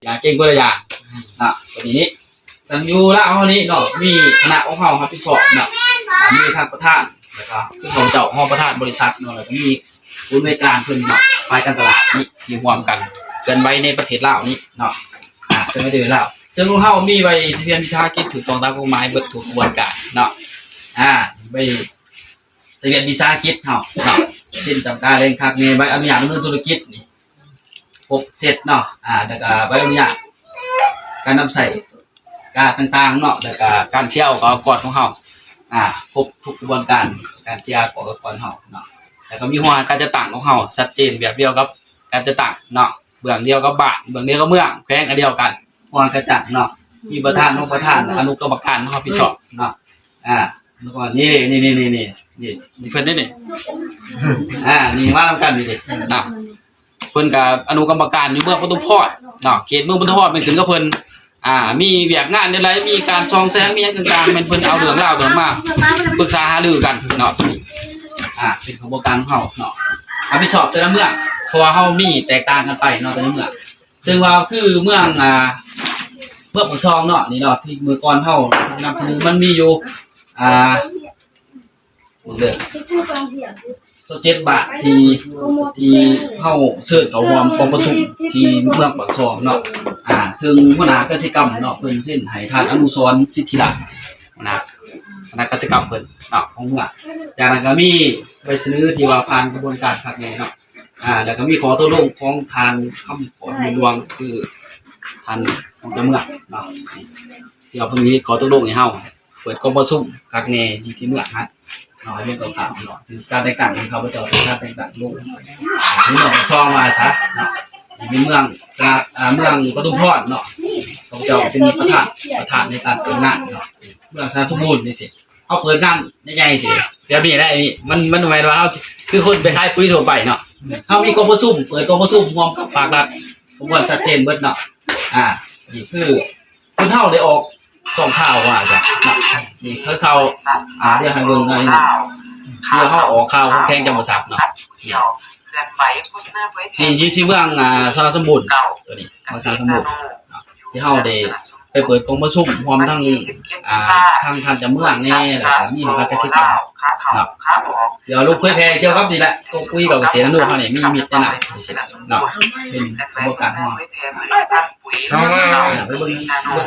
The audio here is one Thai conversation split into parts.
อย่างเก่งก็เลยอย่างนะตัวนี้สังยูละห้องนี้เนาะมีคณะของเขาครับที่สอบเนาะมีทางประธานแล้วก็ที่ของเจ้าห้องประธานบริษัทเนาะแล้วก็มีผู้อำนวยการเพิ่นเนาะฝ่ายการตลาดนี่ที่รวมกันเกินไว้ในประเทศลาวนี่เนาะเป็นประเทศลาวซึ่งของเขามีใบทะเบียนวิชากิจถูกต้องตามกฎหมายเบิดถูกกระบวนการเนาะใบทะเบียนวิชากิจเนาะเช่นจำการเร่งคักนี่ใบอนุญาตดำเนินธุรกิจนี่ครบเสร็จเนาะแล้วก็ใบอนุญาตการนำใส่การต่างๆเนาะแล้วก็การเชี่ยวกับก่อนของเขาครบทุกกระบวนการการเชี่ยวกับก่อนเขาเนาะแล้วก็มีหัวการจะตั้งของเขาชัดเจนแบบเดียวกับการจะตั้งเนาะเบื้องเดียวกับบ้านเบื้องเดียวกับเมืองแขวงอันเดียวกันหัวการจัดเนาะมีประธานองค์ประธานอนุกรรมการเขาพิจารณาเนาะแล้วก็นี่เพิ่นนี่นี่มาทำกันนี่เด็กเนาะเพิ่นกับอนุกรรมการอยู่เมืองปทุมพรเนาะเขตเมืองปทุมพรเป็นขึ้นกับเพิ่นมีเวียกงานอะไรมีการซองแซงมีอย่างต่างๆเป็นเพิ่นเอาเรื่องเล่าเรื่องมาปรึกษาหารือกันเนาะเป็นกระบวนการของเขาเนาะไปสอบแต่ละเมืองเพราะว่าเขามีแตกต่างกันไปเนาะแต่ละเมืองซึ่งว่าคือเมืองปากซองเนาะนี่เนาะที่เมื่อก่อนเขานำเสนอมันมีอยู่เรื่อง7 บาทที่เข้าเชิญเขารวมกองประชุมที่เมืองปากซองเนาะถึงหัวหน้ากิจกรรมเนาะเพิ่นเช่นให้ท่านอนุสรณ์สิทธิรัตน์นะคณะกิจกรรมเพิ่นเนาะของเมืองจากนั้นก็มีใบเสนอที่ว่าผ่านกระบวนการคัดแยกเนาะแล้วก็มีขอตกลงของทางคำขอในหลวงคือท่านของเมืองเนาะที่เอาเพิ่นนี้ขอตกลงให้เฮาเปิดกองประชุมคัดแยกที่เมืองฮะเนาะให้เป็นตัวข่าวเนาะคือการแต่งตั้งที่เขาไปเจาะการแต่งตั้งลงนี่เมืองช่องมาซะเนาะมีเมืองปทุมพรเนาะของเจ้าเป็นประธานในการเปิดงานเนาะเมืองสาสมบูรณ์นี่สิเอาเปิดงานใหญ่ๆสิเดี๋ยวมีได้มันหมายว่าเฮาคือคนไปขายปุ๋ยทั่วไปเนาะเฮามีกองประชุมเปิดกองประชุมรวมกับภาครัฐผมว่าชัดเจนเบิดเนาะนี่คือคนเฮาได้ออกส่งข่าวว่าจ้ะนี่คือข่าวเดี๋ยวให้เบิ่งหน่อยนึงเดี๋ยวเฮาออกข่าวของแข่งจำบ่ทรัพย์เนาะนี่ที่เมืองสาสมบูรณ์ตัวนี้เมืองสาสมบูรณ์ที่เฮาได้ไปเปิดกองประชุมพร้อมทั้งท่านจะเมืองแน่แล้วก็มีการจัดกิจกรรมเนาะเดี๋ยวลูกเผยแพร่เกี่ยวกับนี่แหละตัวคุยกับเกษตรอนุเฮานี่มีมิตรแน่นะเนาะเป็นกระบวนการของเฮาไปเบิ่ง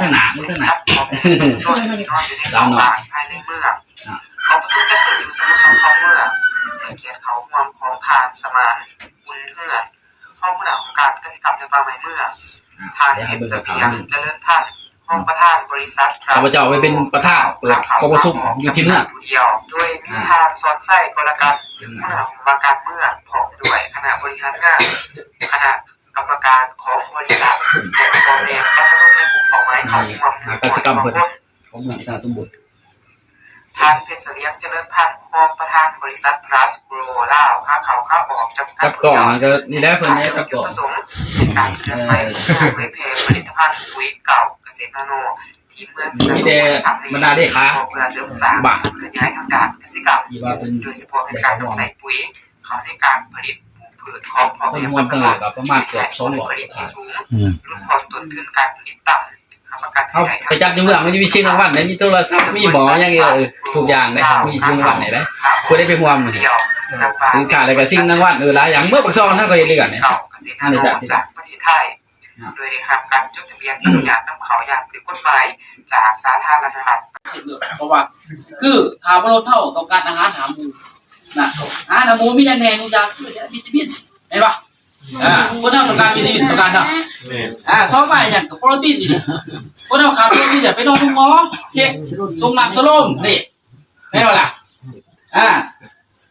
ข้างหน้าดาวหน่อยเขาเพิ่งจะเกิดอยู่สมุทรสงครามเมื่อเกียรติเขาความของทานสมานอุ่นเพื่อห้องผู้นำของการเกษตรกรรมในป่าไม้เมื่อทานเห็นเสบียงเจริญพันธุ์ห้องประธานบริษัทข้าพเจ้าไปเป็นประธานเปิดกองประชุมอยู่ที่เมืองเดียวด้วยมีทางซ้อนไส้กลกันผู้นำของการเมื่อผองด้วยคณะบริหารงานคณะกรรมการของบริษัทกองเรียนประชาชนในกลุ่มเป้าหมายเขามีความกิจกรรมเพิ่นของเมืองสาสมบูรณ์ทางเพชรเลี้ยงเจริญพันธุ์รองประธานบริษัทรัสโกรลาวค้าเขาค้าออกจำกัดก่อนก็นี่แหละเพิ่นเนี่ยกับก่อนประสงค์ในการเดินไปเผยแพร่ผลิตภัณฑ์ปุ๋ยเก่าเกษตรนาโนที่เมืองมีแต่บรรดาได้ค้าเพื่อเสริมสร้างขยายทางการเกษตรกรรมโดยเฉพาะในการใส่ปุ๋ยเขาในการผลิตพืชของพ่อแม่ประชาชนประมาณเกือบ200ผลิตที่สูงลดความต้นทุนการผลิตต่ำเขาไปจับจังหวัดมันจะมีชื่อรางวัลไหนมีโทรศัพท์มีหมออย่างเงี้ยทุกอย่างเลยมีชื่อรางวัลไหนเลยคุณได้ไปห่วงมันสินค้าอะไรกับสิ่งรางวัลหลายอย่างเมื่อปักซองถ้าก็ยังเรียกเนี่ยอันนี้จากประเทศไทยโดยทำการจดทะเบียนอนุญาตนำเขาอย่างถือกฎหมายจากสาธารณรัฐเพราะว่าคือถามว่าเราเท่าต้องการอาหารหาหมูนะอาหารหาหมูมีอย่างแน่นูจากคือจะมีวิตามินเห็นปะคนเราต้องการวิตามินต้องการเนาะซอฟต์ไปอย่างกับโปรตีนนี่คนเราขาดโปรตีนอย่าไปนอนทุ่งง้อเช็คทรงหนักสโลมนี่ไม่หรอกล่ะ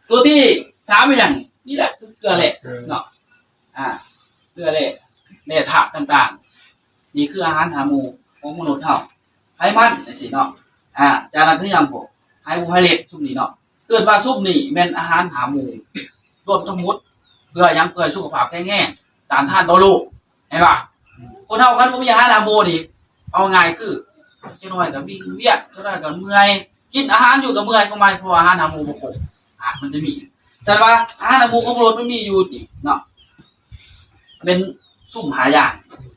ตัวที่3เป็นอย่างนี่แหละคือเกลือเหล็กเนาะเกลือเหล็กเนี่ยถาดต่างๆนี่คืออาหารหาหมูของมนุษย์เฮาไขมันสิเนาะจากนั้นคืออย่างพวกไฮโบไฮเดรตซุปนี่เนาะเกิดว่าซุปนี่เป็นอาหารหาหมูรวมทั้งหมดเพื่อยังเพื่อสุขภาพแข็งแรงต้านทานต่อโรคเห็นป่ะคนเฮาคันบ่มีอาหารหาหมูนี่เอาง่ายคือจังน้อยก็มีเวียดจังน้อยก็เมื่อยกินอาหารอยู่กับเมื่อยก็ไม่เพราะอาหารหาหมูบ่ครบมันจะมีฉะนั้นว่าอาหารหาหมูของมนุษย์มันมีอยู่นี่เนาะเป็นซุ่มหายาก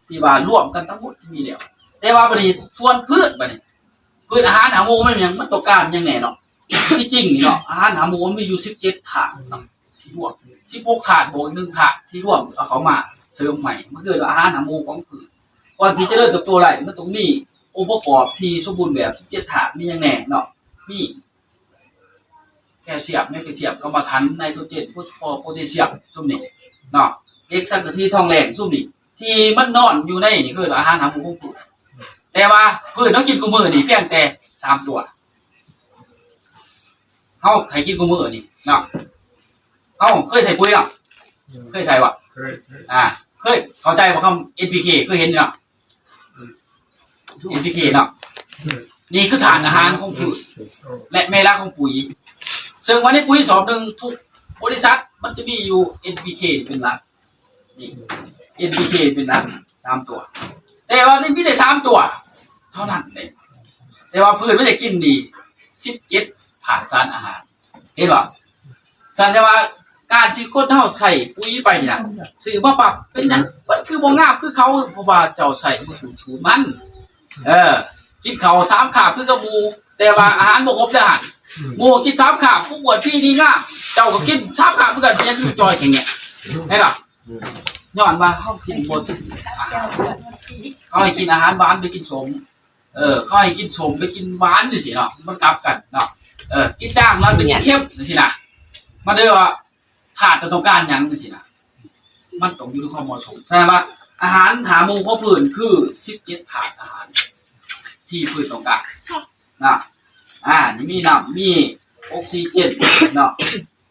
ที่ว่าร่วมกันทั้งหมดที่มีแล้วแต่ว่าบัดนี้ส่วนพืชบัดนี้พืชอาหารหาหมูมันยังมันต้องการยังแน่เนาะที่จริงนี่เนาะอาหารหาหมูมันมีอยู่17ถาดเนาะที่รวม16ถาดบวก1ถาดที่รวมเอาเขามาเสริมใหม่มันคืออาหารหาหมูของพืชก่อนที่จะเริ่มเติบโตได้มันต้องมีองค์ประกอบที่สมบูรณ์แบบ17ถาดมียังแน่เนาะมีแคลเซียมแมกนีเซียมกรรมฐานไนโตรเจนฟอสฟอร์โพแทสเซียมซุ่มนี่เนาะเอกสังกะสีทองแดงซุ่มนี่ที่มันนอนอยู่ในนี่คืออาหารหาหมูของพืชแต่ว่าพืชต้องกินกูมื้อนี่เพียงแต่3ตัวเฮาให้กินกูมื้อนี่เนาะเฮาเคยใส่ปุ๋ยเนาะเคยใส่บ่เคยเข้าใจบ่คำ NPK เคยเห็นเนาะ NPK เนาะนี่คือฐานอาหารของพืชและแม่รักของปุ๋ยซึ่งวันนี้ปุ๋ยสอบหนึ่งทุกบริษัทมันจะมีอยู่ NPK เป็นหลักนี่ NPK เป็นหลัก3ตัวแต่ว่านี่มีแต่3ตัวเท่านั้นเองแต่ว่าพืชมันจะกินดี17ผ่านสารอาหารเห็นป่ะสัญญาว่าการที่คนเฮาใส่ปุ๋ยไปน่ะสื่อมาปรับเป็นหยังมันคือบ่งามคือเขาเพราะว่าเจ้าใส่บ่ถูกสูตรมันกินข้าว3คาบคือกับหมูแต่ว่าอาหารบ่ครบเด้อหั่นหมูกิน3คาบผู้บวชพี่ดีงามเจ้าก็กิน3คาบเหมือนกันยังอยู่จอยแข็งเนี่ยเห็นป่ะย้อนว่าเฮากินบ่ถึงเขาให้กินอาหารหวานไปกินสมเขาให้กินสมไปกินหวานจังซี่เนาะมันกลับกันเนาะกินจ้างแล้วไปกินเค็มจังซี่น่ะมันเด้อว่าขาดต้องการหยังจังซี่น่ะมันต้องอยู่ในความเหมาะสมแสดงว่าอาหารหาหมู่ของพืชคือ17ถาดอาหารที่พืชต้องการนะนี่มีน้ำมีออกซิเจนเนาะ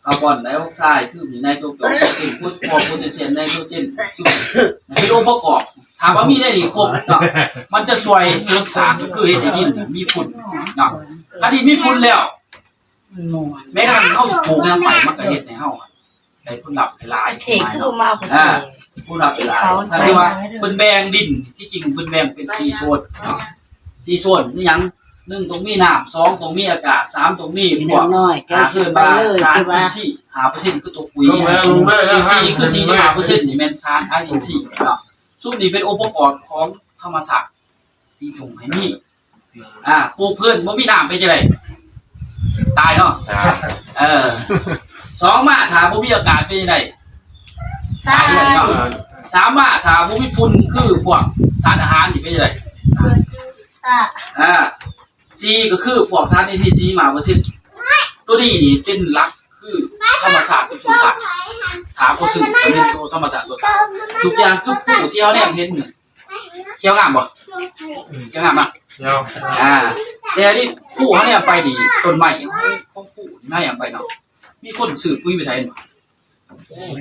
คาร์บอนไดออกไซด์ซึ่งมีไนโตรเจนฟอสฟอร์โพแทสเซียมไนโตรเจนซึ่งเป็นองค์ประกอบถามว่ามีได้ดีครบเนาะมันจะช่วยเสริมสร้างก็คือเฮ็ดให้ดินมีฝุ่นเนาะถ้าดินมีฝุ่นแล้วแม้กระทั่งเฮาปลูกยางไปมันก็เฮ็ดให้เฮาได้ผลลัพธ์หลายๆผลลัพธ์หลายถ้าที่ว่าเพิ่นแบ่งดินที่จริงเพิ่นแบ่งเป็น4โซนเนาะ4โซนคือหยัง1ตรงมีน้ำ2ตรงมีอากาศ3ตรงมีพวกคือว่าสารอินทรีย์ 5% คือตัวปุ๋ย4คือ 45% นี่แม่นสารอินทรีย์เนาะซุมนี้เป็นองค์ประกอบของธรรมชาติที่ตรงให้มีปลูกพืชบ่มีน้ำเป็นจังได๋ตายเนาะ2มาถ้าบ่มีอากาศเป็นจังได๋ตายเนาะ3มาถ้าบ่มีฝุ่นคือพวกสารอาหารนี่เป็นจังได๋4ก็คือพวกสารอินทรีย์5%ตัวนี้นี่เป็นหลักคือธรรมชาติเป็นตัวสร้างถามบ่ซึ่งเป็นตัวธรรมชาติตัวสร้างทุกอย่างคือผู้ที่เฮาแนมเห็นนี่เขียวงามบ่เขียวงามบ่แต่นี่ผู้เฮาแนมไปนี่ต้นไม้ของผู้น่าอย่างไปเนาะมีคนซื้อปุ๋ยไปใช้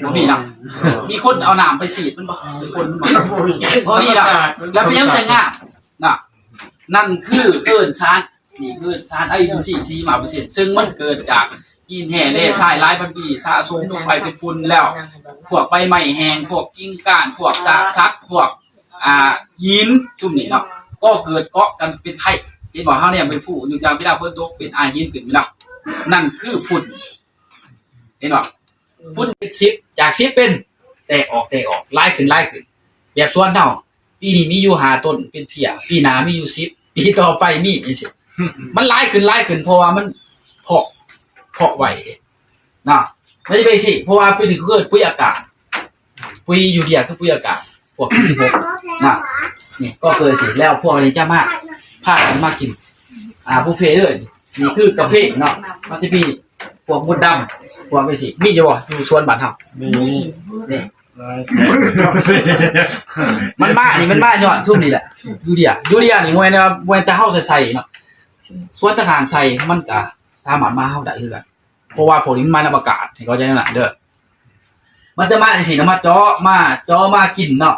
บ่มีนะมีคนเอาน้ำไปฉีดมันบ่คนบ่นี่ล่ะแล้วเป็นยังแต่งามน่ะนั่นคือเกินสารนี่คือสารอินทรีย์45%ซึ่งมันเกิดจากหินแห่แร่ทรายหลายพันปีสะสมลงไปเป็นฝุ่นแล้วพวกใบไม้แห้งพวกกิ่งก้านพวกซากสัตว์พวกหินจุ่มนี่เนาะก็เกิดเกาะกันเป็นไข่เห็นบ่เฮาเนี่ยเป็นฝุ่นอยู่จากเวลาฝนตกเป็นหินขึ้นแล้วนั่นคือฝุ่นเห็นบ่ฝุ่นเป็น10จาก10เป็นแตกออกหลายขึ้นแบบส่วนเฮาปีนี้มีอยู่5ต้นเป็นเพียปีหน้ามีอยู่10ปีต่อไปมีจังซี่มันหลายขึ้นเพราะว่ามันเพาะไว้นะไม่ได้ไปสิเพราะว่าปุ๋ยนี่คือปุ๋ยอากาศปุ๋ยยูเรียคือปุ๋ยอากาศพวก16นะนี่ก็เกิดสิแล้วพวกนี้จะมาพากันมากินบุฟเฟ่ต์เลยนี่คือกาแฟเนาะมันจะมีพวกมดดำพวกนี้สิมีอยู่บ่อยู่สวนบ้านเฮานี่มันมาย้อนซุ่มนี่แหละยูเรียนี่มวยนะมวยแต่เฮาใส่เนาะส่วนตะขางใส่มันก็สามารถมาเฮาได้คือกันเพราะว่าพวกนี้มันมาในอากาศให้เข้าใจนั่นน่ะเด้อมันจะมาจังซี่นะมาเจาะมากินเนาะ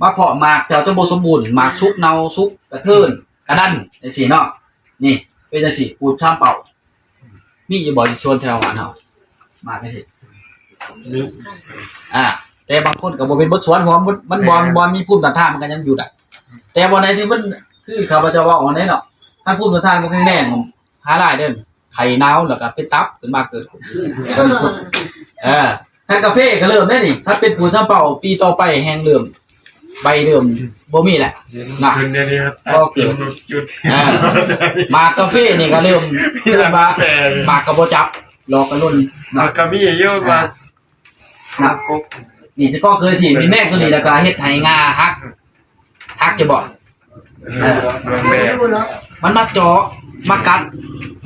มาเพาะหมากเจ้าตัวบ่สมบูรณ์หมากสุกเนาสุกกระเทินกระดันจังซี่เนาะนี่เป็นจังซี่ปูชามเป่ามีอยู่บ่ที่ชวนแถวบ้านเฮามาจังซี่แต่บางคนก็บ่เป็นบ่สวนเพราะมันบ่มีภูมิต้านทานมันก็ยังอยู่ได้แต่บ่ไหนที่มันคือข้าพเจ้าว่าอันนี้เนาะท่านพูดมาทานมันแข็งแรงหาหลายเด้อไข่นาวแล้วก็เป็นตับขึ้นมาเกิดท่านกาแฟก็เริ่มได้นี่ถ้าเป็นผู้ทำเป่าปีต่อไปแห้งเริ่ม ใบเดิมบ่มีแหละนะ คืนเดียวนี้ครับ ก็เกิด จุด หมากกาแฟนี่ก็เริ่มเริ่มมาหมากกระโบจับรอกระลุ่น เอากระมี่เยอะมา นะนี่จะก็เคยสิมีแม่ตัวนี้แล้วก็เฮ็ดไถงาฮักจะบอก ดวงแดง มันมาเจาะมากัด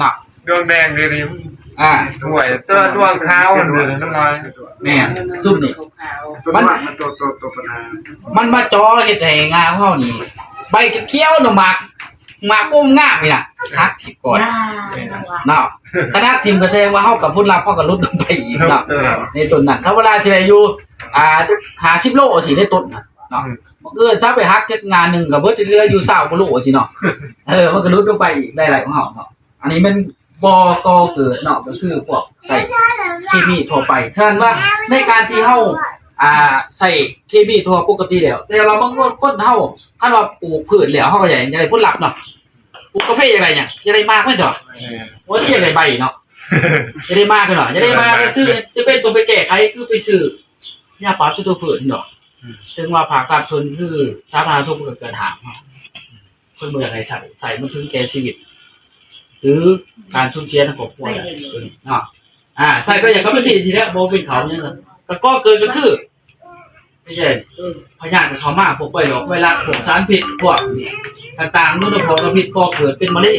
นะ ดวงแดงเดี๋ยวนี้ ถ้วยตัวดวงขาวมันเลยน้ำลาย แม่ซุ่มนี่ มันตัวปัญหา มันมาเจาะเฮ็ดไถงาเฮานี่ใบเขียวๆน่ะหมากอุ้มงามนี่น่ะฮักทิก่อนเนาะคณะทีมก็แสดงว่าเฮากับผู้รับเฮาก็ลดลงไปอีกเนาะในต้นนั้นถ้าเวลาสิได้อยู่จะ50โลสิในต้นน่ะเนาะซะไปฮักเฮ็ดงานนึงก็เบิดเหลืออยู่20กว่าโลสิเนาะมันก็ลดลงไปอีกได้หลายของเฮาเนาะอันนี้มันบ่ก่อเกิดเนาะก็คือพวกใส่เคมีทั่วไปฉะนั้นว่าในการที่เฮาใส่เคมีทั่วปกติแล้วแต่เราบางคนเฮาคันว่าปลูกพืชแล้วเฮาก็อยากได้ผลลัพธ์เนาะปลูกกาแฟอย่างไรเนี่ยจะได้มากมั้ยดอกว่าสิได้ใบเนาะจะได้มากกันหน่อยจะได้มาไปซื้อจะเป็นตัวไปแก้ไขคือไปซื้อยาปราบศัตรูพืชนี่ดอกซึ่งว่าภาครัฐเพิ่นคือสาธารณสุขเกิดถามเพิ่นบ่อยากให้ใส่มันถึงแก่ชีวิตหรือการสูญเสียทางครอบครัวเนาะใส่ไปอย่างก็ไม่สิแล้วบ่เป็นเขาเนี่ยก็เกิดก็คือไม่ใช่พยาธิเขามาพวกไวรัสพวกสารพิษพวกนี่ต่างๆนู่นพวกพิษก็เกิดเป็นมะเร็ง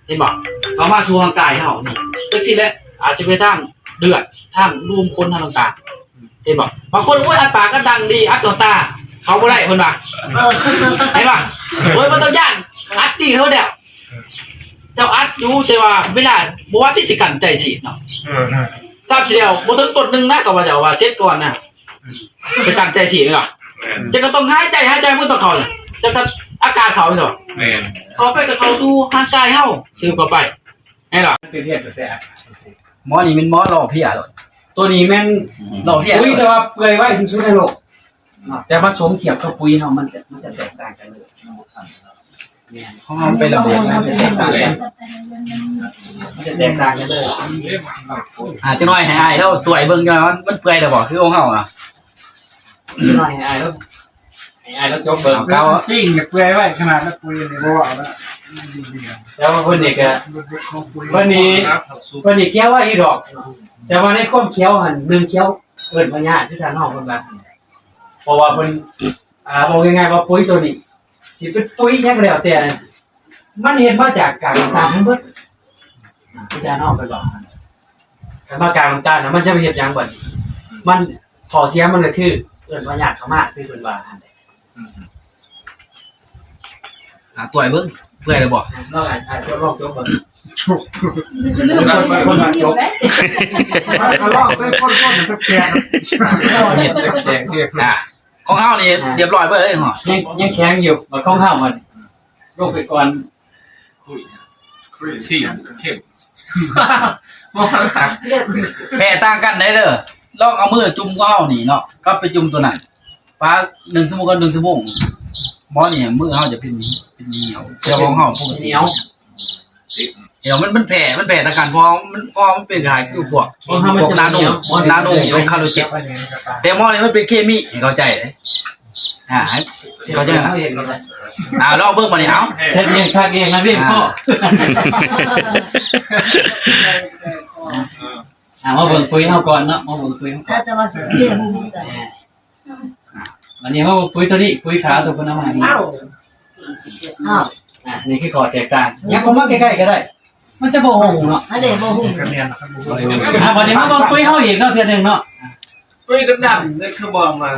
เห็นบ่เขามาสู่ร่างกายเฮานี่จังซี่แหละอาจจะไปทางเลือดทางรูมคนทางต่างๆเห็นบ่บางคนโอ้ยอัดปากก็ดังดีอัดต่อตาเขาบ่ได้เพิ่นว่าเห็นบ่โอ้ยบ่ต้องย่านอัดดีเขาแล้วเจ้าอัดอยู่แต่ว่าเวลาบ่ว่าที่สิกันใจสิเนาะทราบสิแล้วบ่ถึงต้นนึงนะก็ว่าจะว่าเสร็จก่อนนะไปกันใจสิเนาะจะก็ต้องหายใจมันต้องเข้าจะก็อากาศเข้าเนาะแม่นเข้าไปก็เข้าสู่ร่างกายเฮาสืบเข้าไปให้ล่ะเป็นเพี้ยแต่หมอนี่มันหมอหล่อเพี้ยโลดตัวนี้แม่นหล่อเพี้ยปุ๋ยแต่ว่าเปื่อยไว้ที่สุดในโลกแต่ผสมเทียบกับปุ๋ยเฮามันจะแตกต่างกันเลยของเราเป็นระเบียบมันจะแตกต่างกันเลยจะน้อยให้อายแล้วตัวไอ้เบิ่งจังมันเปื่อยแล้วบ่คือของเฮาจะน้อยให้อายแล้วจบเบิ่งเก่าติ้งเปื่อยไว้ขนาดนั้นปุ๋ยนี่บ่ว่าแล้วเพิ่นนี่ก็เพิ่นนี่เคี้ยวว่าอีดอกแต่ว่าในความเคี้ยวหั่นนึงเคี้ยวเอิ้นพญาที่ทางนอกเพิ่นว่าเพราะว่าเพิ่นบอกง่ายๆว่าปุ๋ยตัวนี้สิเป็นปุ๋ยยังแล้วแต่มันเห็นมาจากกากน้ำตาลทั้งหมดที่ด้านนอกไปบอกการมากากน้ำตาลนะมันจะไปเห็นยังบ่มันขอเสียมันก็คือเอิ้นว่าญาติเขามาคือเพิ่นว่าหั่นแหละตัวไอ้เบิ่งเปื่อยแล้วบ่นอกตัวรอบตัวบ่是六个，你有呗？ลอกได้คนตะแกรงเนี่ยแข็งของเฮานี่เรียบร้อยเบิดเลยเหรอยังแข็งอยู่บ่ของเฮามันโรคไปก่อนสี่เข็ม แพ้ต่างกันได้เด้อลองเอามือจุ่มก็เฮานี่เนาะก็ไปจุ่มตัวนั้นปลา1ชั่วโมงก็1ชั่วโมงหมอนี่มือเฮาจะเป็นเหนียวเจ้าของเฮาพวกเหนียวมันแผ่ต่างกันเพราะมันเป็นคล้ายคือพวกนาโนเป็นคาร์โบเจนแต่หมอนี่มันเป็นเคมีให้เข้าใจเลยเข้าใจนะลองเบิ่งมานี่เอาเช็ดเองซักเองนะพี่พ่อมาเบิ่งปุ๋ยเฮาก่อนเนาะมาเบิ่งปุ๋ยเฮาก่อน 他这么是猎户的。วันนี้เฮาปุ๋ยตัวนี้ปุ๋ยขาวตัวเพิ่นเอามาให้นี่นี่คือข้อแตกต่างยังผมมาใกล้ๆก็ได้มันจะบ่หงเนาะ 他得保护。 กระเนียนนะครับ วันนี้มาเบิ่งปุ๋ยเฮาอีกเนาะเทื่อนึงเนาะ ปุ้ยดำๆนี่คือบอกมา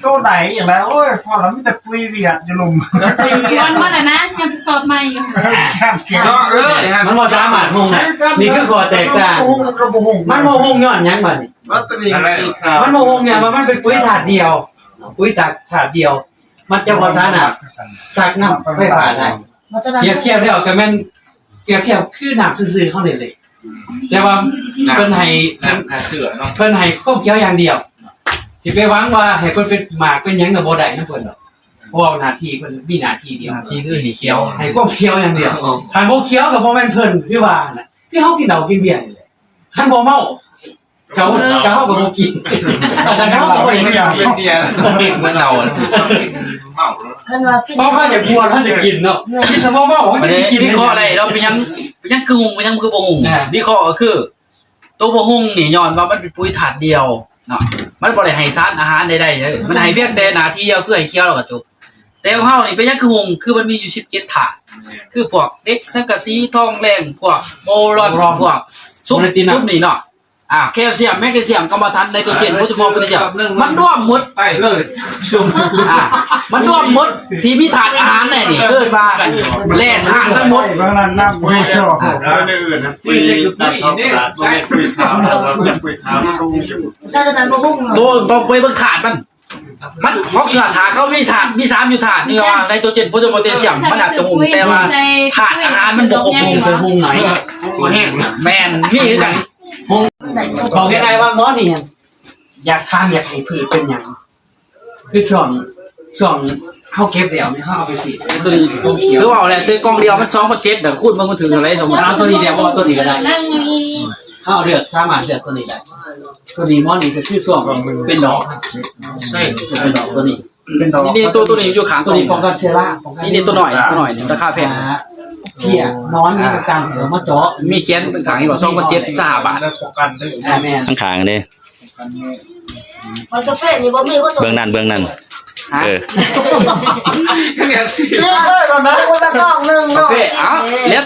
ตัวไหนอย่างไรโอ้ยพอแล้วมีแต่ปุ้ยเวียดอยู่ลุม วันนะยังสอบใหม่อยู่ ข้ามเกียร์ มันบ่สามารถหงน่ะนี่คือข้อแตกต่างมันบ่หงย้อนหยังบัดนี้ วัตถุดิบสีขาว มันบ่หงเนี่ยมันเป็นปุ๋ยถาดเดียวปุ๋ยถาดเดียวมันจะบ่สามารถซักน้ำไฟฟ้าได้เปรียบเทียบแล้วก็แม่นเปรียบเทียบคือน้ำซื่อๆเฮานี่เลยแต่ว่าเพิ่นให้เสื้อเนาะเพิ่นให้ควบเคี้ยวอย่างเดียวสิไปหวังว่าให้เพิ่นเป็นหมากเป็นหยังก็บ่ได้นำเพิ่นดอกเพราะว่าหน้าที่เพิ่นมีหน้าที่เดียวหน้าที่คือให้เคี้ยวให้ควบเคี้ยวอย่างเดียวคันบ่เคี้ยวก็บ่แม่นเพิ่นคือว่าน่ะคือเฮากินเหล้ากินเบียร์นี่แหละคันบ่เมาเฮาก็บ่กินแต่เฮาก็บ่ ไม่อยากเป็นเบียร์ เหมือนเรา พ่ออย่ากลัวท่านจะกินเนาะกินแต่พ่อบอกว่า ประ จะ เด็น กิน วิเคราะห์อะไรเราเป็นยังคือหุงเป็นยังคือบ่หุงวิเคราะห์ก็คือตัวบ่หุงนี่ย้อนว่ามันเป็นปุ๋ยถาดเดียวเนาะมันบ่ได้ให้สารอาหารใดๆเลยมันให้เพียงแต่หน้าที่เดียวคือให้เคี้ยวแล้วก็จบแต่ของเฮานี่เป็นยังคือหุงคือมันมีอยู่17ถาดคือพวกเด็กสังกะสีทองแรงพวกโบรอนพวกซุปนี่เนาะแคลเซียมแมกนีเซียมกรรมฐานไนโตรเจนโพแทสเซียมโพแทสเซียมมันร่วมหมด ไปเลยช่วง มันร่วมหมดที่มีถาดอาหารนี่เกิดมากันแล่ธาตุทั้งหมด บางนั้นน้ำไม่ชอบแล้วในอื่นนะ ปุยตัดต้องตัดตัวเม็ดปุยขาวเราจะปุยขาวต้องอยู่ ซาตานบ่ฮู้ ตัวไปเบิ่งถาดมันเพราะถาดเขามีถาดมี3อยู่ถาดนี่ว่าไนโตรเจนโพแทสเซียมมันอาจจะหุงแต่ว่าถาดอาหารมันบ่ครบหุง จะหุงไหนหัวแห้ง แม่นมีคือกัน บอกง่ายๆว่าหมอนี่อยากทานอยากให้พืชเป็นอย่างคือช่วงเข้าเก็บเดี่ยวไม่เข้าเอาไปสีตัวนี้ตัวเขียว คือว่าอะไรคือกล่องเดียวมัน2,700เดี๋ยวคูณมันถึงอะไรสมมุติ เอาตัวนี้เดียวตัวนี้ก็ได้ นั่งอี เข้าเลือกสามารถเลือกตัวนี้ได้ตัวนี้หมอนี่คือชื่อช่วงเป็นดอกใช่เป็นดอกตัวนี้ เป็นดอก นี่ตัวนี้อยู่ข้าง ตัวนี้ป้องกันเชื้อราป้องกัน นี่ตัวหน่อยราคาแพง เพี้ยนอนนี่ต่างๆเดี๋ยวมาเจาะ มีเขียนเป็นขางอีกว่า2,700 บาท แล้วป้องกันได้ แม่ ข้างขางเด้ มันกาแฟนี่บ่มีว่าตัว เบื้องนั้นเออ เจ๊เลยแล้วนะ คนละซองนึง กา เนาะ แฟแล้ว